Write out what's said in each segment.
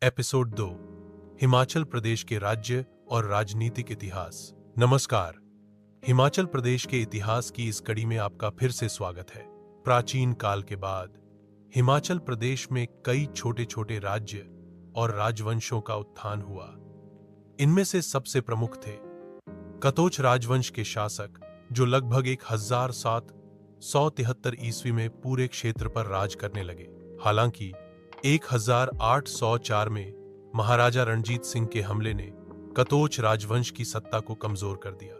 Episode 2 Himachal Pradesh के राज्य और राजनीतिक इतिहास। नमस्कार। हिमाचल प्रदेश के इतिहास की इस कड़ी में आपका फिर से स्वागत है। प्राचीन काल के बाद हिमाचल प्रदेश में कई छोटे छोटे राज्य और राजवंशों का उत्थान हुआ। इनमें से सबसे प्रमुख थे कतोच राजवंश के शासक, जो लगभग 1773 ईस्वी में पूरे क्षेत्र पर राज करने लगे। हालांकि 1804 में महाराजा रणजीत सिंह के हमले ने कतोच राजवंश की सत्ता को कमजोर कर दिया।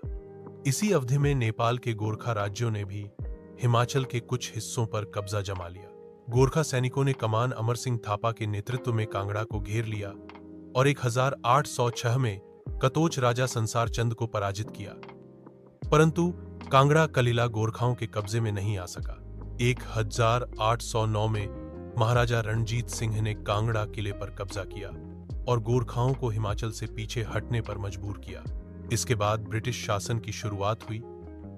इसी अवधि में नेपाल के गोरखा राज्यों ने भी हिमाचल के कुछ हिस्सों पर कब्जा जमा लिया। गोरखा सैनिकों ने कमान अमर सिंह थापा के नेतृत्व में कांगड़ा को घेर लिया और 1806 में कतोच राजा संसार चंद को पराजित किया, परंतु कांगड़ा कलिला गोरखाओं के कब्जे में नहीं आ सका। 1809 में महाराजा रणजीत सिंह ने कांगड़ा किले पर कब्जा किया और गोरखाओं को हिमाचल से पीछे हटने पर मजबूर किया। इसके बाद ब्रिटिश शासन की शुरुआत हुई,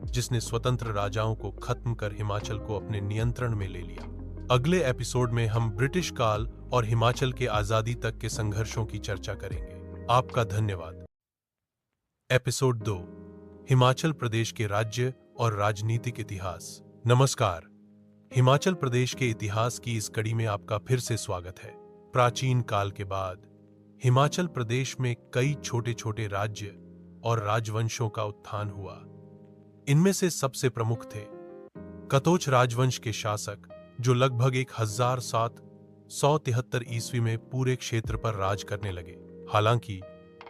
जिसने स्वतंत्र राजाओं को खत्म कर हिमाचल को अपने नियंत्रण में ले लिया। अगले एपिसोड में हम ब्रिटिश काल और हिमाचल के आजादी तक के संघर्षों की चर्चा करेंगे। आपका धन्यवाद। एपिसोड 2 हिमाचल प्रदेश के राज्य और राजनीतिक इतिहास। नमस्कार। हिमाचल प्रदेश के इतिहास की इस कड़ी में आपका फिर से स्वागत है। प्राचीन काल के बाद हिमाचल प्रदेश में कई छोटे छोटे राज्य और राजवंशों का उत्थान हुआ। इनमें से सबसे प्रमुख थे कतोच राजवंश के शासक, जो लगभग 1773 ईस्वी में पूरे क्षेत्र पर राज करने लगे। हालांकि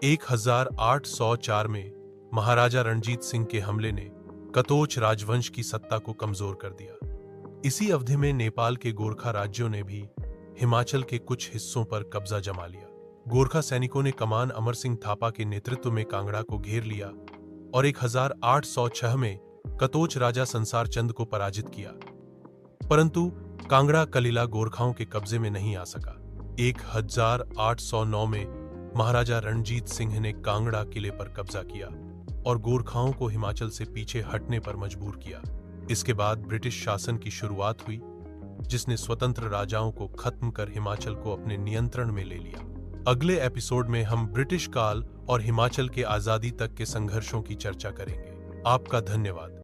1804 में महाराजा रणजीत सिंह के हमले ने कतोच राजवंश की सत्ता को कमजोर कर दिया। इसी अवधि में नेपाल के गोरखा राज्यों ने भी हिमाचल के कुछ हिस्सों पर कब्जा जमा लिया। गोरखा सैनिकों ने कमान अमर सिंह थापा के नेतृत्व में कांगड़ा को घेर लिया और 1806 में कतोच राजा संसार चंद को पराजित किया, परंतु कांगड़ा कलिला गोरखाओं के कब्जे में नहीं आ सका। 1809 में महाराजा रणजीत सिंह ने कांगड़ा किले पर कब्जा किया और गोरखाओं को हिमाचल से पीछे हटने पर मजबूर किया। इसके बाद ब्रिटिश शासन की शुरुआत हुई, जिसने स्वतंत्र राजाओं को खत्म कर हिमाचल को अपने नियंत्रण में ले लिया। अगले एपिसोड में हम ब्रिटिश काल और हिमाचल के आजादी तक के संघर्षों की चर्चा करेंगे। आपका धन्यवाद।